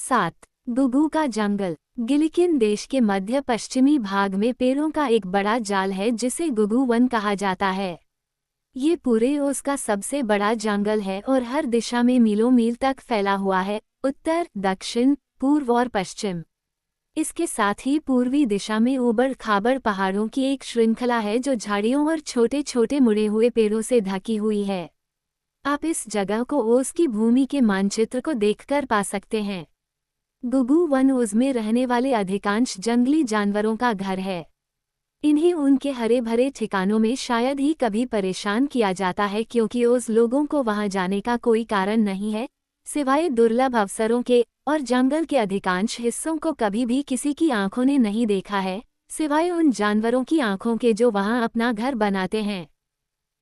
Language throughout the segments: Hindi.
7. गुगू का जंगल। गिलिकिन देश के मध्य पश्चिमी भाग में पेड़ों का एक बड़ा जाल है जिसे गुगू वन कहा जाता है। ये पूरे ओस का सबसे बड़ा जंगल है और हर दिशा में मीलों मील तक फैला हुआ है, उत्तर, दक्षिण, पूर्व और पश्चिम। इसके साथ ही पूर्वी दिशा में ऊबड़ खाबड़ पहाड़ों की एक श्रृंखला है जो झाड़ियों और छोटे छोटे मुड़े हुए पेड़ों से ढकी हुई है। आप इस जगह को ओस की भूमि के मानचित्र को देखकर पा सकते हैं। गुगू वन ओस में रहने वाले अधिकांश जंगली जानवरों का घर है। इन्हें उनके हरे भरे ठिकानों में शायद ही कभी परेशान किया जाता है क्योंकि ओस लोगों को वहां जाने का कोई कारण नहीं है, सिवाय दुर्लभ अवसरों के, और जंगल के अधिकांश हिस्सों को कभी भी किसी की आंखों ने नहीं देखा है, सिवाय उन जानवरों की आंखों के जो वहां अपना घर बनाते हैं।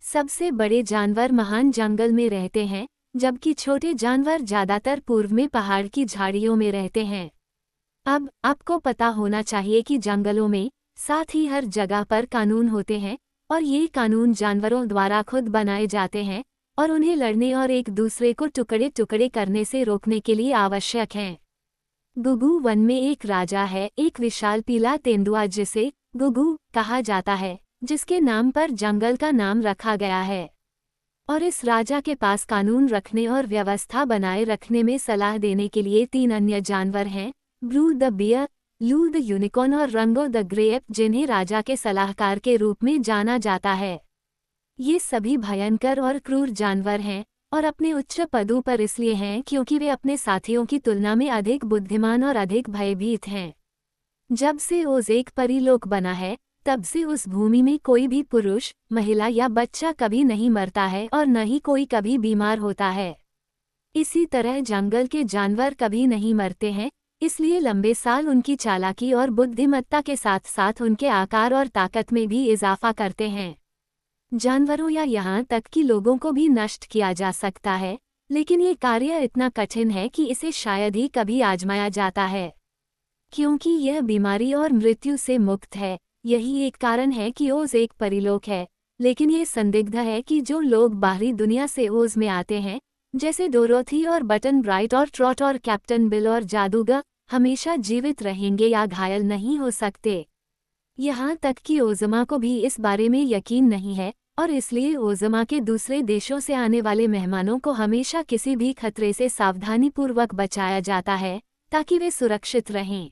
सबसे बड़े जानवर महान जंगल में रहते हैं, जबकि छोटे जानवर ज्यादातर पूर्व में पहाड़ की झाड़ियों में रहते हैं। अब आपको पता होना चाहिए कि जंगलों में साथ ही हर जगह पर कानून होते हैं, और ये कानून जानवरों द्वारा खुद बनाए जाते हैं और उन्हें लड़ने और एक दूसरे को टुकड़े टुकड़े करने से रोकने के लिए आवश्यक हैं। गुगू वन में एक राजा है, एक विशाल पीला तेंदुआ जिसे गुगू कहा जाता है, जिसके नाम पर जंगल का नाम रखा गया है। और इस राजा के पास कानून रखने और व्यवस्था बनाए रखने में सलाह देने के लिए 3 अन्य जानवर हैं, ब्लू द बियर, लू द यूनिकॉर्न और रंगो द ग्रेप, जिन्हें राजा के सलाहकार के रूप में जाना जाता है। ये सभी भयंकर और क्रूर जानवर हैं और अपने उच्च पदों पर इसलिए हैं क्योंकि वे अपने साथियों की तुलना में अधिक बुद्धिमान और अधिक भयभीत हैं। जब से ओज एक परीलोक बना है, तब से उस भूमि में कोई भी पुरुष, महिला या बच्चा कभी नहीं मरता है और न ही कोई कभी बीमार होता है। इसी तरह जंगल के जानवर कभी नहीं मरते हैं, इसलिए लंबे साल उनकी चालाकी और बुद्धिमत्ता के साथ साथ उनके आकार और ताकत में भी इजाफा करते हैं। जानवरों या यहाँ तक कि लोगों को भी नष्ट किया जा सकता है, लेकिन ये कार्य इतना कठिन है कि इसे शायद ही कभी आजमाया जाता है, क्योंकि यह बीमारी और मृत्यु से मुक्त है। यही एक कारण है कि ओज एक परिलोक है, लेकिन ये संदिग्ध है कि जो लोग बाहरी दुनिया से ओज में आते हैं, जैसे डोरोथी और बटन ब्राइट और ट्रॉट और कैप्टन बिल और जादूगर, हमेशा जीवित रहेंगे या घायल नहीं हो सकते। यहाँ तक कि ओज़मा को भी इस बारे में यकीन नहीं है, और इसलिए ओज़मा के दूसरे देशों से आने वाले मेहमानों को हमेशा किसी भी खतरे से सावधानीपूर्वक बचाया जाता है ताकि वे सुरक्षित रहें।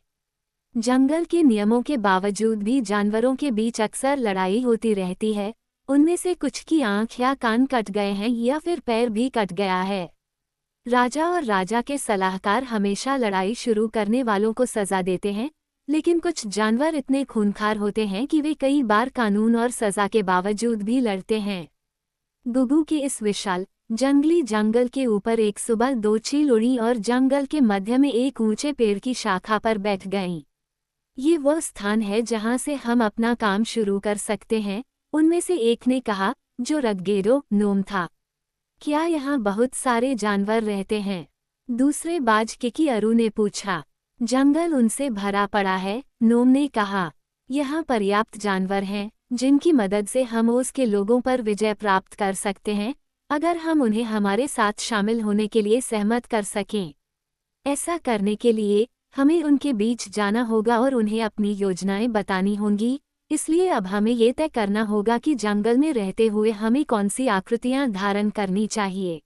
जंगल के नियमों के बावजूद भी जानवरों के बीच अक्सर लड़ाई होती रहती है। उनमें से कुछ की आंख या कान कट गए हैं या फिर पैर भी कट गया है। राजा और राजा के सलाहकार हमेशा लड़ाई शुरू करने वालों को सजा देते हैं, लेकिन कुछ जानवर इतने खूंखार होते हैं कि वे कई बार कानून और सजा के बावजूद भी लड़ते हैं। गुगू के इस विशाल जंगली जंगल के ऊपर एक सुबह 2 चील उड़ी और जंगल के मध्य में एक ऊंचे पेड़ की शाखा पर बैठ गईं। ये वह स्थान है जहां से हम अपना काम शुरू कर सकते हैं, उनमें से एक ने कहा, जो रगगेरो नोम था। क्या यहाँ बहुत सारे जानवर रहते हैं? दूसरे बाज किकी-अरू ने पूछा। जंगल उनसे भरा पड़ा है, नोम ने कहा। यहाँ पर्याप्त जानवर हैं जिनकी मदद से हम ओस के लोगों पर विजय प्राप्त कर सकते हैं, अगर हम उन्हें हमारे साथ शामिल होने के लिए सहमत कर सकें। ऐसा करने के लिए हमें उनके बीच जाना होगा और उन्हें अपनी योजनाएं बतानी होंगी, इसलिए अब हमें ये तय करना होगा कि जंगल में रहते हुए हमें कौन सी आकृतियां धारण करनी चाहिए।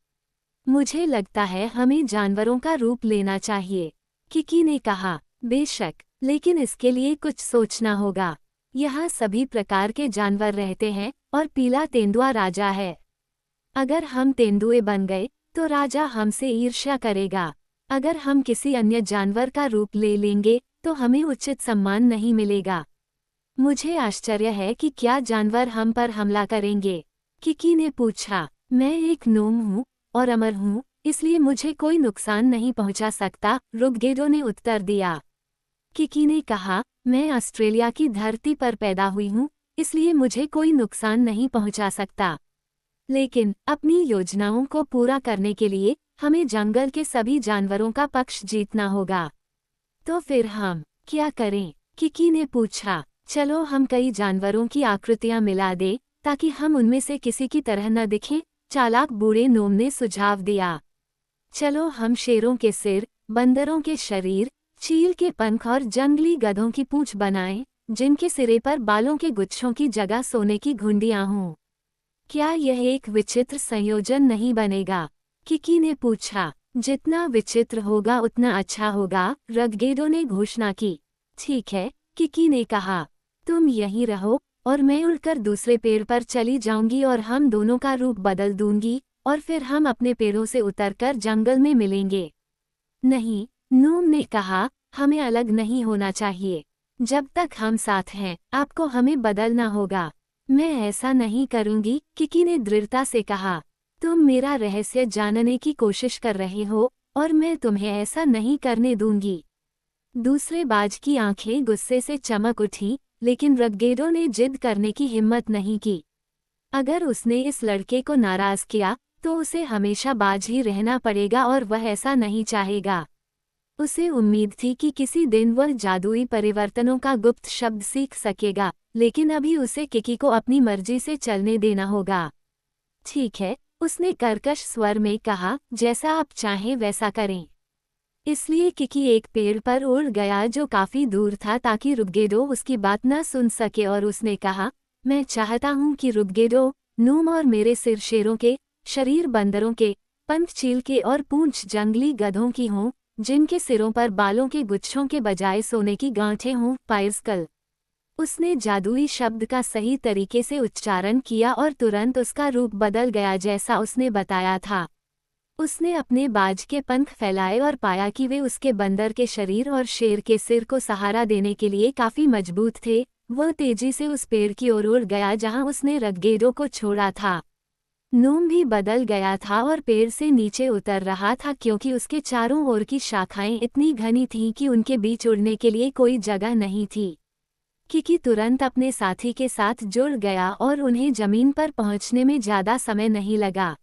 मुझे लगता है हमें जानवरों का रूप लेना चाहिए, किकी ने कहा। बेशक, लेकिन इसके लिए कुछ सोचना होगा। यहाँ सभी प्रकार के जानवर रहते हैं और पीला तेंदुआ राजा है। अगर हम तेंदुए बन गए तो राजा हमसे ईर्ष्या करेगा। अगर हम किसी अन्य जानवर का रूप ले लेंगे तो हमें उचित सम्मान नहीं मिलेगा। मुझे आश्चर्य है कि क्या जानवर हम पर हमला करेंगे, किकी ने पूछा। मैं एक नोम हूँ और अमर हूँ, इसलिए मुझे कोई नुकसान नहीं पहुँचा सकता, रुगगेडो ने उत्तर दिया। किकी ने कहा, मैं ऑस्ट्रेलिया की धरती पर पैदा हुई हूँ, इसलिए मुझे कोई नुकसान नहीं पहुँचा सकता। लेकिन अपनी योजनाओं को पूरा करने के लिए हमें जंगल के सभी जानवरों का पक्ष जीतना होगा। तो फिर हम क्या करें, किकी ने पूछा। चलो हम कई जानवरों की आकृतियां मिला दें ताकि हम उनमें से किसी की तरह न दिखें, चालाक बूढ़े नोम ने सुझाव दिया। चलो हम शेरों के सिर, बंदरों के शरीर, चील के पंख और जंगली गधों की पूंछ बनाएं, जिनके सिरे पर बालों के गुच्छों की जगह सोने की घुंडियां हों। क्या यह एक विचित्र संयोजन नहीं बनेगा? किकी ने पूछा। जितना विचित्र होगा उतना अच्छा होगा, रगगेडो ने घोषणा की। ठीक है, किकी ने कहा। तुम यहीं रहो और मैं उड़कर दूसरे पेड़ पर चली जाऊंगी और हम दोनों का रूप बदल दूंगी और फिर हम अपने पेड़ों से उतरकर जंगल में मिलेंगे। नहीं, नूम ने कहा, हमें अलग नहीं होना चाहिए। जब तक हम साथ हैं, आपको हमें बदलना होगा। मैं ऐसा नहीं करूंगी, किकी ने दृढ़ता से कहा। तुम मेरा रहस्य जानने की कोशिश कर रहे हो और मैं तुम्हें ऐसा नहीं करने दूंगी। दूसरे बाज की आंखें गुस्से से चमक उठी, लेकिन रगगेडो ने जिद करने की हिम्मत नहीं की। अगर उसने इस लड़के को नाराज किया तो उसे हमेशा बाज ही रहना पड़ेगा और वह ऐसा नहीं चाहेगा। उसे उम्मीद थी कि किसी दिन वह जादुई परिवर्तनों का गुप्त शब्द सीख सकेगा, लेकिन अभी उसे किकी को अपनी मर्जी से चलने देना होगा। ठीक है, उसने कर्कश स्वर में कहा, जैसा आप चाहें वैसा करें। इसलिए किकी एक पेड़ पर उड़ गया जो काफी दूर था ताकि रगगेडो उसकी बात न सुन सके और उसने कहा, मैं चाहता हूं कि रगगेडो, नूम और मेरे सिर शेरों के, शरीर बंदरों के, पंख चील के और पूंछ जंगली गधों की हों, जिनके सिरों पर बालों के गुच्छों के बजाय सोने की गांठें हों, पायर्स्कल। उसने जादुई शब्द का सही तरीके से उच्चारण किया और तुरंत उसका रूप बदल गया जैसा उसने बताया था। उसने अपने बाज के पंख फैलाए और पाया कि वे उसके बंदर के शरीर और शेर के सिर को सहारा देने के लिए काफी मजबूत थे। वह तेजी से उस पेड़ की ओर उड़ गया जहां उसने रगगेडो को छोड़ा था। नूम भी बदल गया था और पेड़ से नीचे उतर रहा था क्योंकि उसके चारों ओर की शाखाएं इतनी घनी थीं कि उनके बीच उड़ने के लिए कोई जगह नहीं थी। किकी तुरंत अपने साथी के साथ जुड़ गया और उन्हें जमीन पर पहुंचने में ज्यादा समय नहीं लगा।